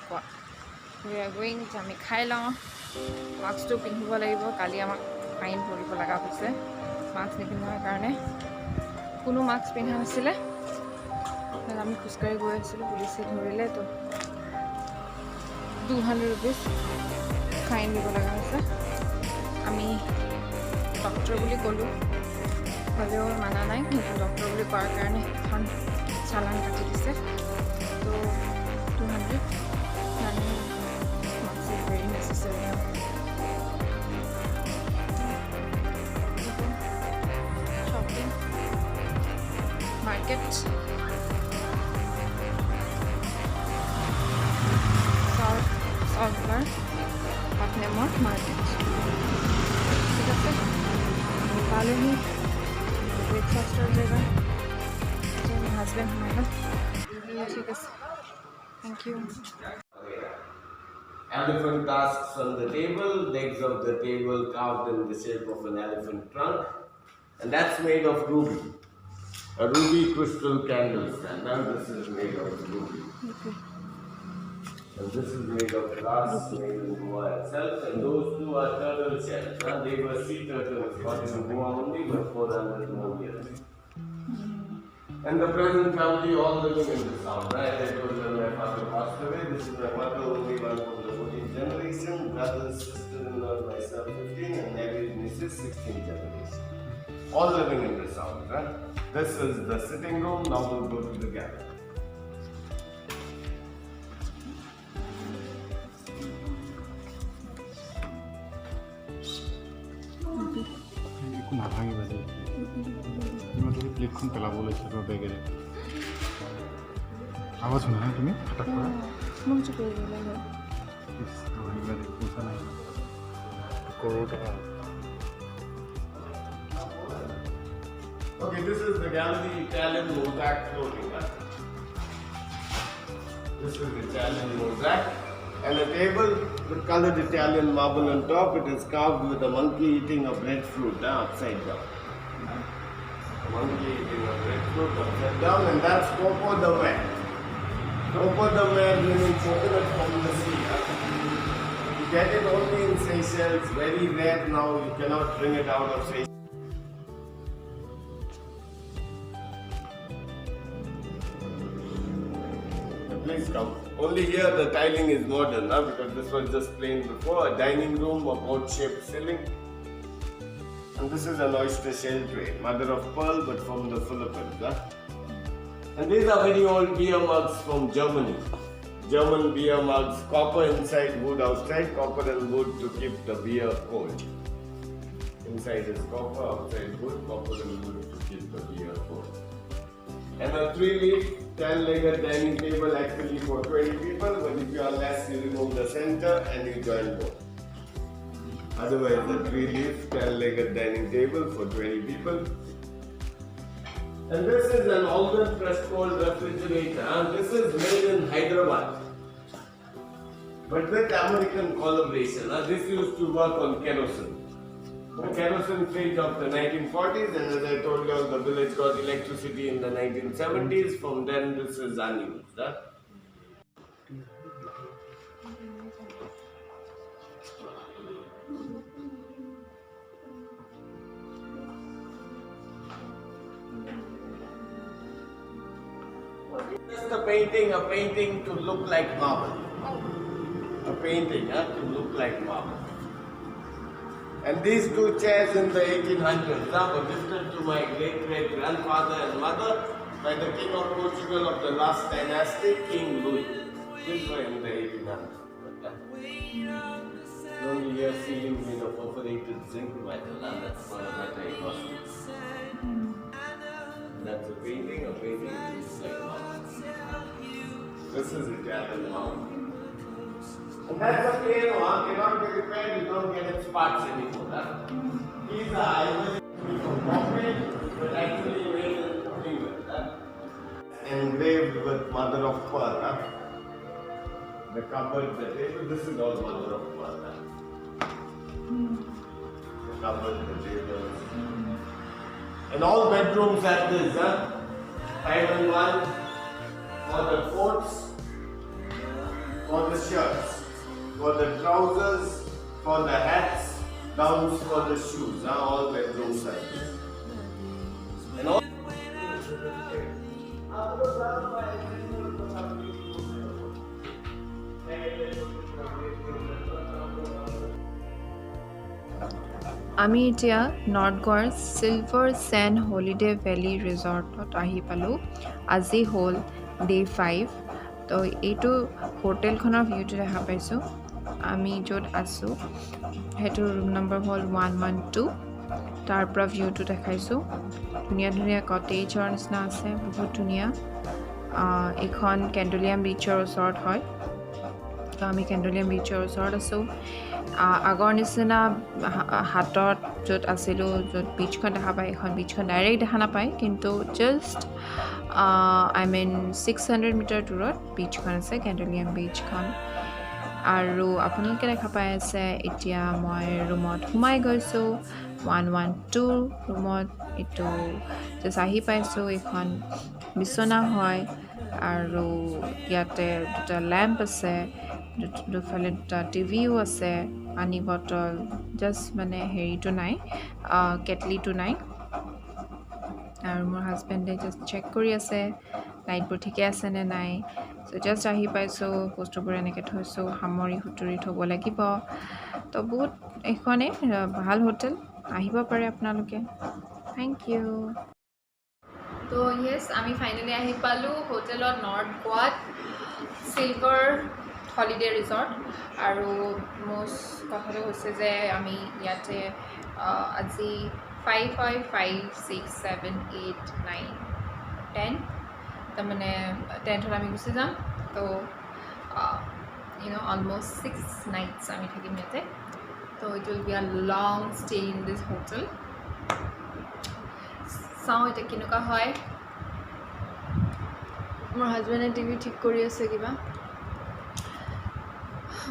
what? We are going to আমি খাই লওঁ মাস্কটো পিন্ধিব লাগিব কালি আমাক ফাইন ভৰিব লগা হৈছে মাস্ক নিপিন্ধাৰ কাৰণে কোনো মাস্ক পিন্ধা নাছিলে আমি খোজকাঢ়ি গৈ আছিলোঁ পুলিচে ধৰিলে তো 200 rupees ফাইন দিব লগা হৈছে আমি ডক্টৰ বুলি ক'লোঁ হ'লেও মানা নাই কিন্তু ডক্টৰ বুলি কোৱাৰ কাৰণে এখন চালান কাটি দিছে তো 200 mask is very necessary shopping market Saltlar Patnemar Market. ঠিক আছে ভালোই ব্রেকফাস্ট হয়ে যাবে আমার হাজব্যান্ড হলো ঠিক আছে thank you Elephant tusks on the table, legs of the table carved in the shape of an elephant trunk, and that's made of ruby. A ruby crystal candle stand. Now this is made of ruby. Okay. And this is made of glass, made in Goa itself, and those two are turtle shells. They were sea turtles, got in Goa only, but 400 more years. And the present family all living in this town, right? I told them my father passed away. This is my mother, only one from the 14th generation, brothers, sister-in-law, myself 15, and married Mrs. 16th generation. All living in this house, right? This is the sitting room, now we'll go to the gallery. নাভাঙিবা দেই ইমান তুমি প্লেটখন পেলাব লৈছে তোমাৰ বেগেৰে আৱাজ শুনা নাই তুমি ফটাক কৰা নাভাঙিবা দেই পইচা নাই কৰোৰ টকা Okay, this is the gallery Italian mosaic clothing. This is Italian mosaic. And a table with colored Italian marble on top. It is carved with a monkey eating a breadfruit upside down. A monkey eating a breadfruit upside down, and that's Coco the Mare. Coco the Mare meaning coconut from the sea. You get it only in Seychelles, very rare now. You cannot bring it out of Seychelles. Please come. Only here the tiling is modern, because this was just plain before. A dining room, a boat-shaped ceiling. And this is an oyster shell tray, mother of pearl but from the Philippines. And these are very old beer mugs from Germany. German beer mugs, copper inside, wood outside, copper and wood to keep the beer cold. Inside is copper, outside wood, copper and wood to keep the beer cold. And a 3-leaf 10-legged dining table actually for 20 people, but if you are less, you remove the center and you join both. Otherwise, the 3-leaf 10-legged dining table for 20 people. And this is an Alden pressed cold refrigerator. And this is made in Hyderabad, but with American collaboration. This used to work on kerosene. The kerosene fridge of the 1940s, and as I told you, the village got electricity in the 1970s. From then, this is unused. Just a painting to look like marble. A painting to look like marble. And these two chairs in the 1800s were gifted to my great-great-grandfather and mother by the King of Portugal of the last dynasty, King Louis. These were in the 1800s. You only hear ceiling made of perforated zinc metal, and that's for a better acoustics. That's a painting looks like marble. This is Italian marble. And that's a piano, cannot be repaired, you don't get its parts anymore. These are ivory from Bombay, but actually made in England. Engraved with mother of pearl. The cupboard, the table, this is all mother of pearl. The cupboard, the table. And all bedrooms have this, 5 and 1 for the forts. for the shirts, for the trousers, for the hats, downs for the shoes, all bedroom sizes. And all আমি এতিয়া north গোৱাৰ silver send holiday valley ৰিজৰ্টত আহি পালোঁ। আজি হ'ল day 5। তো এইটো হোটেলখনৰ ভিউটো দেখা পাইছোঁ। আমি য'ত আছোঁ সেইটো ৰুম নম্বৰ হ'ল 112। তাৰ পৰা ভিউটো দেখাইছোঁ। ধুনীয়া ধুনীয়া কটেজৰ নিচিনা আছে, বহুত ধুনীয়া। এইখন কেণ্ডুলিয়াম বিচৰ ওচৰত হয়। তো আমি কেণ্ডুলিয়াম বিচৰ ওচৰত আছোঁ। আগৰ নিচিনা হাতত য'ত আছিলোঁ, য'ত বিচখন দেখা পায়, এখন বিচখন ডাইৰেক্ট দেখা নাপায়, কিন্তু জাষ্ট আই মিন 600 মিটাৰ দূৰত বিচখন আছে, কেণ্ডুলিয়াম বিচখন। আৰু আপোনালোকে দেখা পাই আছে এতিয়া মই ৰুমত সোমাই গৈছোঁ, 112 ৰুমত। এইটো জাষ্ট আহি পাইছোঁ। এইখন বিচনা হয় আৰু ইয়াতে দুটা লেম্প আছে, দুফালে দুটা টিভিও আছে, পানী বটল, জাষ্ট মানে হেৰিটো নাই, কেটলিটো নাই। আৰু মোৰ হাজবেণ্ডে জাষ্ট চেক কৰি আছে লাইটবোৰ ঠিকে আছে নে নাই। চ' জাষ্ট আহি পাইছোঁ, বস্তুবোৰ এনেকৈ থৈছোঁ, সামৰি সুতুৰি থ'ব লাগিব। তো বহুত এইখনেই ভাল হোটেল, আহিব পাৰে আপোনালোকে। Thank you. তো য়েছ, আমি ফাইনেলি আহি পালোঁ হোটেলত নৰ্থ গোৱাত, চিলভাৰ হলিডে ৰিজৰ্ট। আৰু মষ্ট কথাটো হৈছে যে আমি ইয়াতে আজি 5, 6, 7, 8, 9, 10 তাৰমানে 10th আমি গুচি যাম। তো অলমষ্ট 6 nights আমি থাকিম ইয়াতে। তো it will be a long stay in this hotel. চাওঁ এতিয়া কেনেকুৱা হয়। মোৰ হাজবেণ্ডে টিভি ঠিক কৰি আছে কিবা।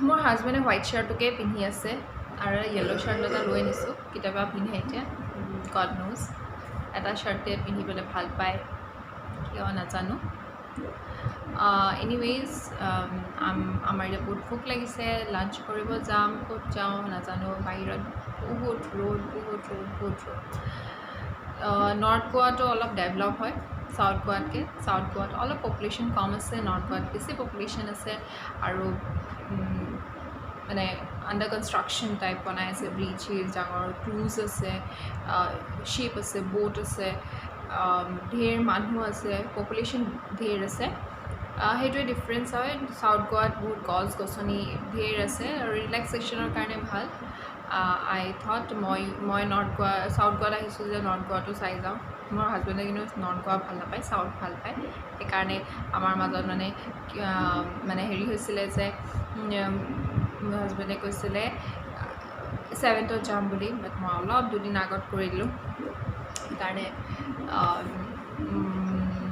মোৰ হাজবেণ্ডে হোৱাইট শ্বাৰ্টটোকে পিন্ধি আছে আৰু য়েল্ল' শ্বাৰ্ট এটা লৈ আনিছোঁ, কেতিয়াবা পিন্ধে এতিয়া, গড নোজ। এটা শ্বাৰ্টে পিন্ধিবলৈ ভাল পায়, কিয় নাজানো। এনিৱেইজ, আমাৰ এতিয়া বহুত ভোক লাগিছে, লাঞ্চ কৰিব যাম, ক'ত যাওঁ নাজানো। বাহিৰত বহুত ৰ'দ। নৰ্থ গোৱাটো অলপ ডেভেলপ হয় চাউথ গোৱাতকৈ। চাউথ গোৱাত অলপ পপুলেশ্যন কম আছে, নৰ্থ গোৱাত বেছি পপুলেশ্যন আছে। আৰু মানে আণ্ডাৰ কনষ্ট্ৰাকশ্যন টাইপ বনাই আছে, ব্ৰিজেছ, ডাঙৰ ক্ৰুজ আছে, শ্বিপ আছে, ব'ট আছে, ঢেৰ মানুহ আছে, পপুলেশ্যন ঢেৰ আছে। সেইটোৱে ডিফাৰেঞ্চ হয়। চাউথ গোৱাত বহুত গছ গছনি ঢেৰ আছে আৰু ৰিলেক্সেশ্যনৰ কাৰণে ভাল। আই থট মই চাউথ গোৱাত আহিছোঁ যে নৰ্থ গোৱাটো চাই যাওঁ। মোৰ হাজবেণ্ডে কিন্তু নৰ্থ গোৱা ভাল নাপায়, চাউথ ভাল পায়। সেইকাৰণে আমাৰ মাজত মানে হেৰি হৈছিলে যে মোৰ হাজবেণ্ডে কৈছিলে 7th যাম বুলি, বাট মই অলপ দুদিন আগত কৰি দিলোঁ। সেইকাৰণে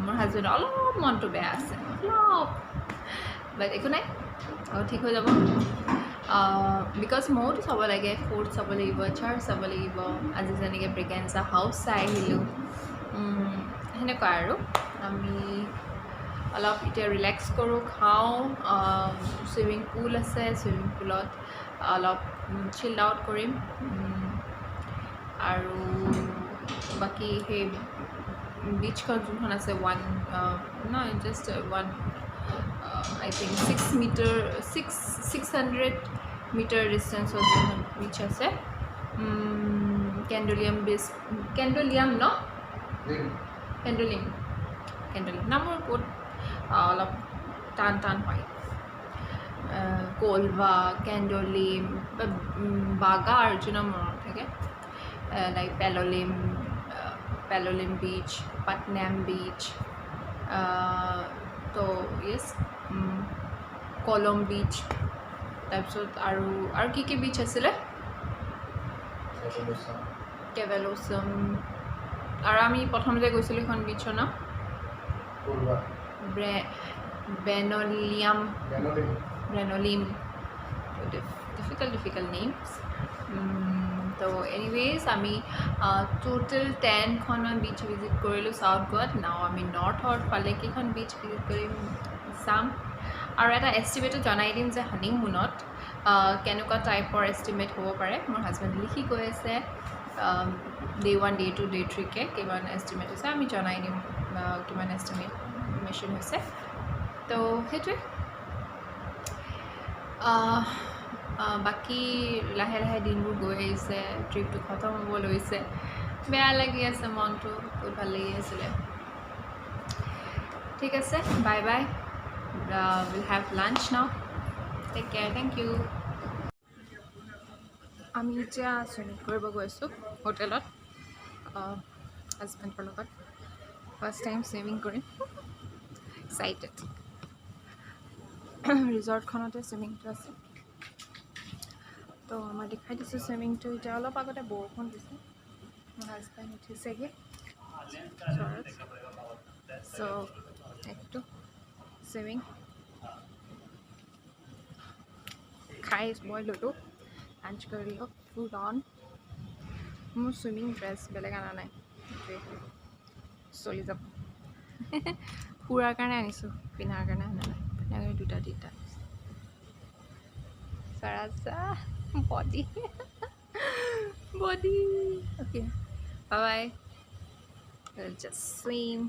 মোৰ হাজবেণ্ডৰ অলপ মনটো বেয়া আছে, অলপ, বাট একো নাই, ঠিক হৈ যাব। বিকজ মইওতো চাব লাগে, ফ'ৰ্ট চাব লাগিব, চাৰ্চ চাব লাগিব। আজি যেনেকৈ ব্ৰিগেঞ্জা হাউচ চাই আহিলোঁ, সেনেকুৱা আৰু। আমি অলপ এতিয়া ৰিলেক্স কৰোঁ, খাওঁ। চুইমিং পুল আছে, চুইমিং পুলত অলপ চিল আউট কৰিম। আৰু বাকী সেই বিচখন যোনখন আছে, জাষ্ট ওৱান আই থিংক 600 মিটাৰ ডিষ্টেঞ্চত যোনখন বিচ আছে, কেণ্ডুলিয়াম নামৰ বহুত অলপ টান হয়। কোলভা, কেণ্ডলিম, বাগা অৰ্জুনা মনত থাকে, লাইক পেলোলিম বিচ, পাটনাম বিচ, তো য়েছ, কলম বিচ, তাৰপিছত আৰু কি বিচ আছিলে, কেভেলোচম। আৰু আমি প্ৰথমতে গৈছিলোঁ এখন বিচৰ নাম ব্ৰেনলিম। Difficult names. তো এনিৱেজ, আমি টোটেল 10খনমান বিচ ভিজিট কৰিলোঁ চাউথ গোৱাত। নাও আমি নৰ্থৰ ফালে কেইখন বিচ ভিজিট কৰিম চাম। আৰু এটা এষ্টিমেটো জনাই দিম যে হানিমুনত কেনেকুৱা টাইপৰ এষ্টিমেট হ'ব পাৰে মোৰ হাজবেণ্ডে লিখি কৈ আছে ডে 1 ডে 2 ডে 3কে কিমান এষ্টিমেট হৈছে আমি জনাই দিম কিমান এষ্টিমেশ্যন হৈছে তো সেইটোৱে বাকী লাহে লাহে দিনবোৰ গৈ আহিছে ট্ৰিপটো খতম হ'ব লৈছে বেয়া লাগি আছে মনটো বহুত ভাল লাগি আছিলে ঠিক আছে bye bye we'll have lunch now take care thank you আমি এতিয়া চুইমিং কৰিব গৈছোঁ হোটেলত হাজবেণ্ডৰ লগত ফাৰ্ষ্ট টাইম চুইমিং কৰিম এক্সাইটেড ৰিজৰ্টখনতে চুইমিংটো আছে তো মই দেখাই দিছোঁ চুইমিংটো এতিয়া অলপ আগতে বৰষুণ দিছে মোৰ হাজবেণ্ড উঠিছেগৈ চ' একটু চুইমিং খাই মই ল'লোঁ লাঞ্চ কৰিলোঁ ফুল অন মোৰ চুইমিং ড্ৰেছ বেলেগ অনা নাই সেইটোৱে চলি যাব ফুৰাৰ কাৰণে আনিছোঁ পিন্ধাৰ কাৰণে অনা নাই পিন্ধাৰ কাৰণে দুটা চাৰাচা body okay bye just swim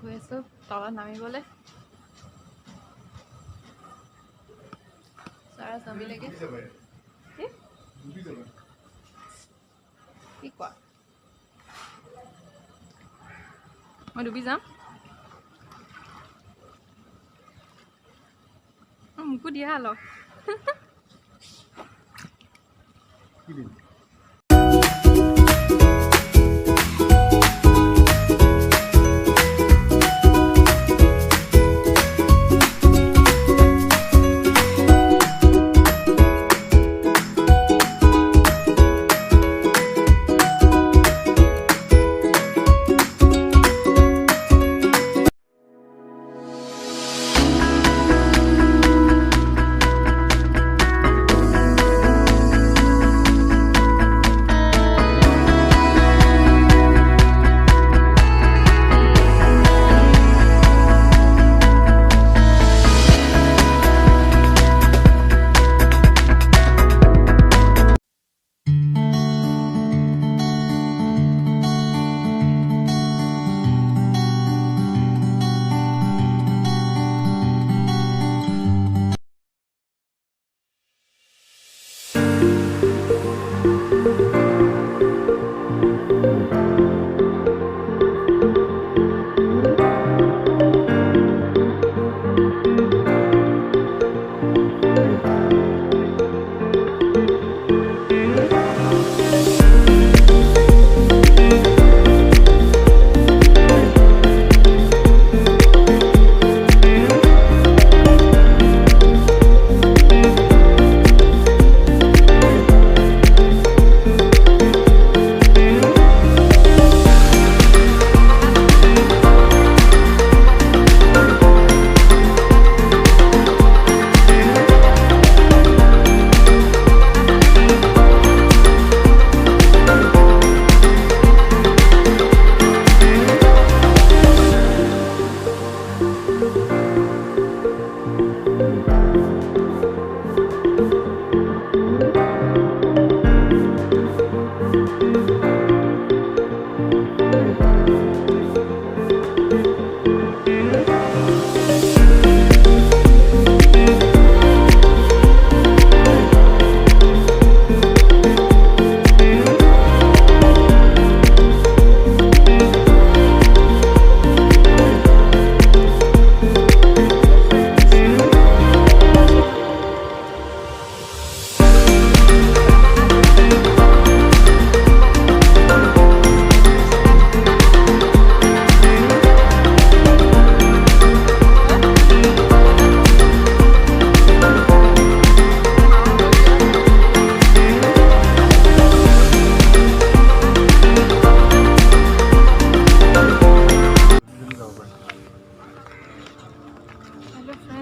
গৈ আছোঁ তলত নামিবলৈ চাৰা নামিলেগৈ কি কোৱা মই ডুবি যাম মোকো দিয়া অলপ কি দিম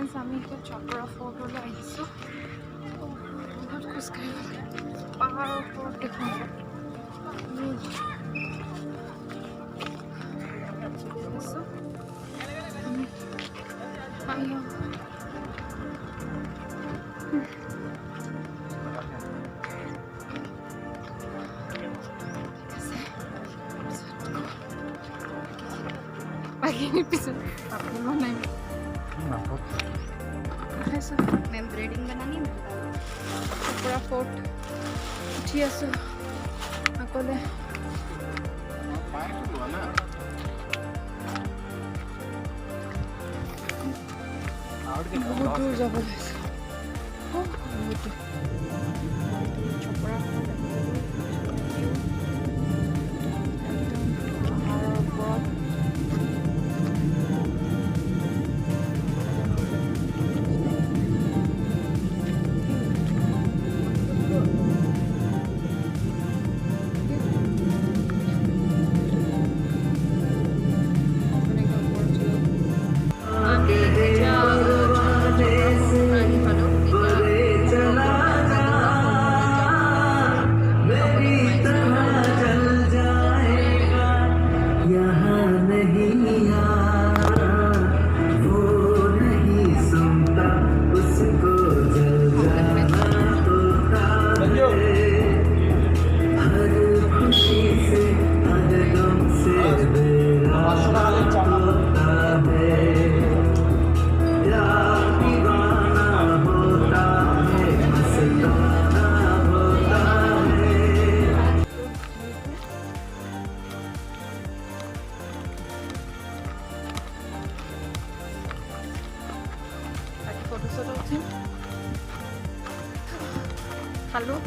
ফ্ৰেণ্ডছ আমি এতিয়া চপৰা ফৰ্টলৈ আহিছোঁ বহুত খোজকাঢ়িব পাহাৰৰ ওপৰত দেখোন বাকীখিনি পিছত আপোনাৰ নাই मैं ब्रेडिंग बनानी है চপৰা ফৰ্ট উঠি আছোঁ অকলে বহুত দূৰ যাব লাগিছে বহুত দূৰ চপৰা ফৰ্ট একদম পাহাৰৰ ওপৰত খালোঁ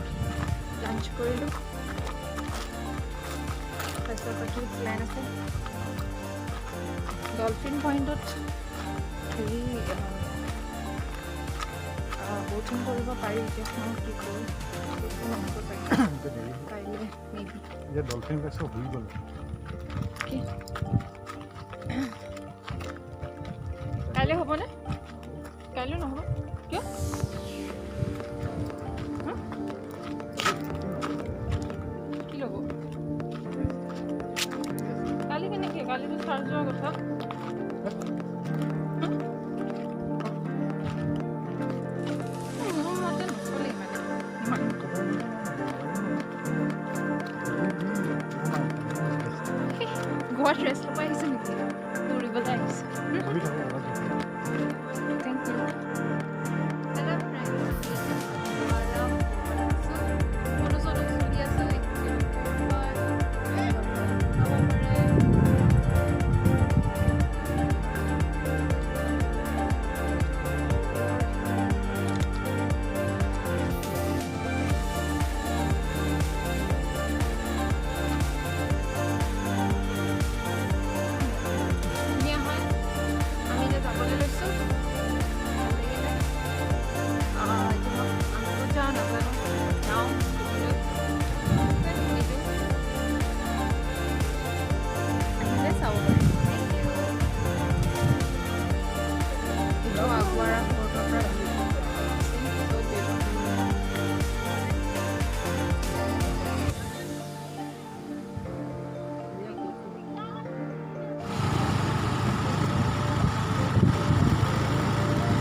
লাঞ্চ কৰিলোঁ তাৰপিছত বাকী প্লেন আছে ডলফিন পইণ্টত হেৰি ব'টিং কৰিব পাৰি এতিয়া চাওঁ কি কৰোঁ কাইলৈ মেবি এতিয়া ডলফিন পাইছে হৈ গ'ল কি কাইলৈ হ'বনে কাইলৈ নহ'ব কিয় কি ল'ব কালি কেনেকৈ কালিতো চাৰ্জ যোৱাৰ কথা মোৰ মতে নচলে ইমান গোৱাত ৰেষ্ট ল'ব আহিছে নেকি ফুৰিবলৈ আহিছে থেংক ইউ हेलो फ्रेंड्स हमारा फोटो सोटो स्टूडियो से एक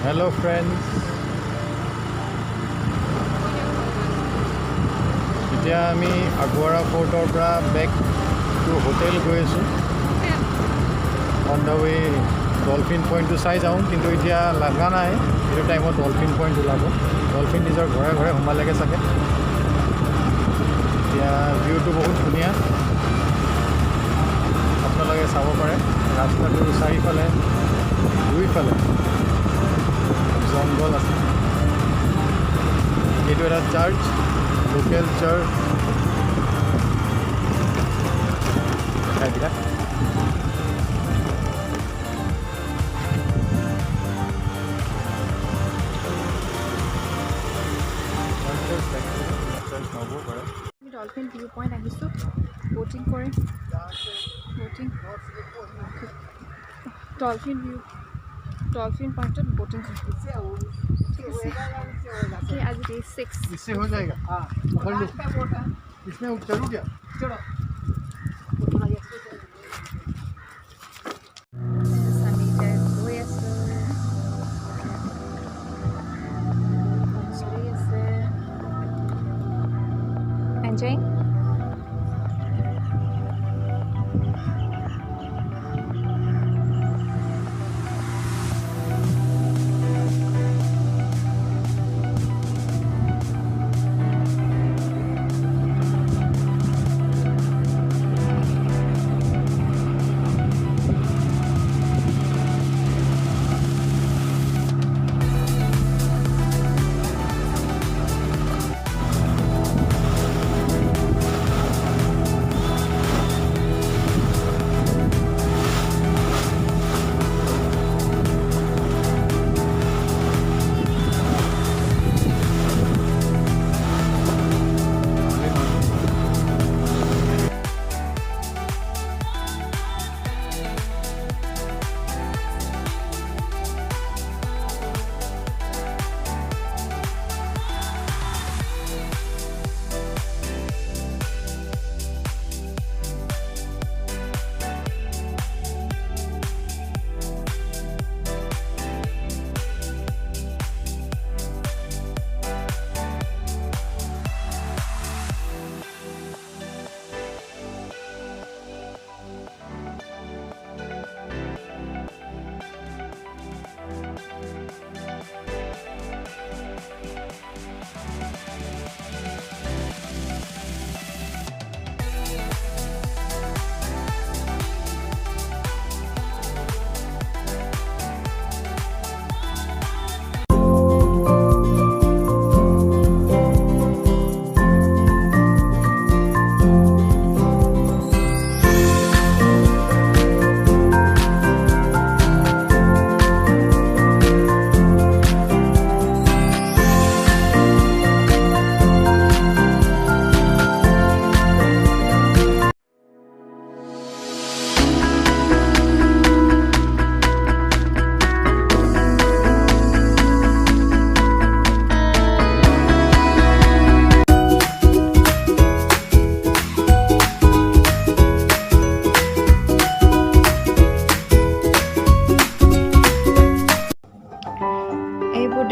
হেল্ল' ফ্ৰেণ্ডছ এতিয়া আমি আগুৱাৰা ফৰ্টৰ পৰা বেক টু হোটেল গৈ আছোঁ অন দ্য ৱে ডলফিন পইণ্টটো চাই যাওঁ কিন্তু এতিয়া লগা নাই এইটো টাইমত ডলফিন পইণ্ট ওলাব ডলফিন নিজৰ ঘৰে ঘৰে সোমালেগৈ চাগে এতিয়া ভিউটো বহুত ধুনীয়া আপোনালোকে চাব পাৰে ৰাস্তাটোৰ চাৰিওফালে দুইফালে জংঘল আছে এইটো এটা চাৰ্চ লোকেল চাৰ্চ ঠাইবিলাক নহ'ব পাৰে আমি ডলফিন ভিউ পইণ্ট আহিছোঁ ব'টিং কৰিম boating dolphin view dolphin point boating आज डे 6 इससे हो जाएगा पकड़ लो इसमें चलू क्या Enjoying?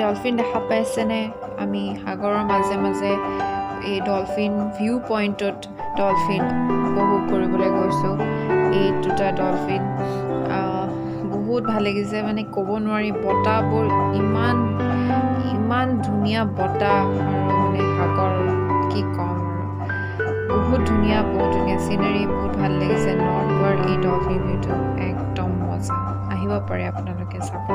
ডলফিন দেখা পাইছেনে আমি সাগৰৰ মাজে মাজে এই ডলফিন ভিউ পইণ্টত ডলফিন উপভোগ কৰিবলৈ গৈছোঁ এই দুটা ডলফিন বহুত ভাল লাগিছে মানে ক'ব নোৱাৰি বতাহবোৰ ইমান ধুনীয়া বতাহ আৰু মানে সাগৰ কি ক'ম আৰু বহুত ধুনীয়া চিনেৰী বহুত ভাল লাগিছে নৰ্থ গোৱাৰ এই ডলফিন ভিউটো একদম মজা আহিব পাৰে আপোনালোকে চাব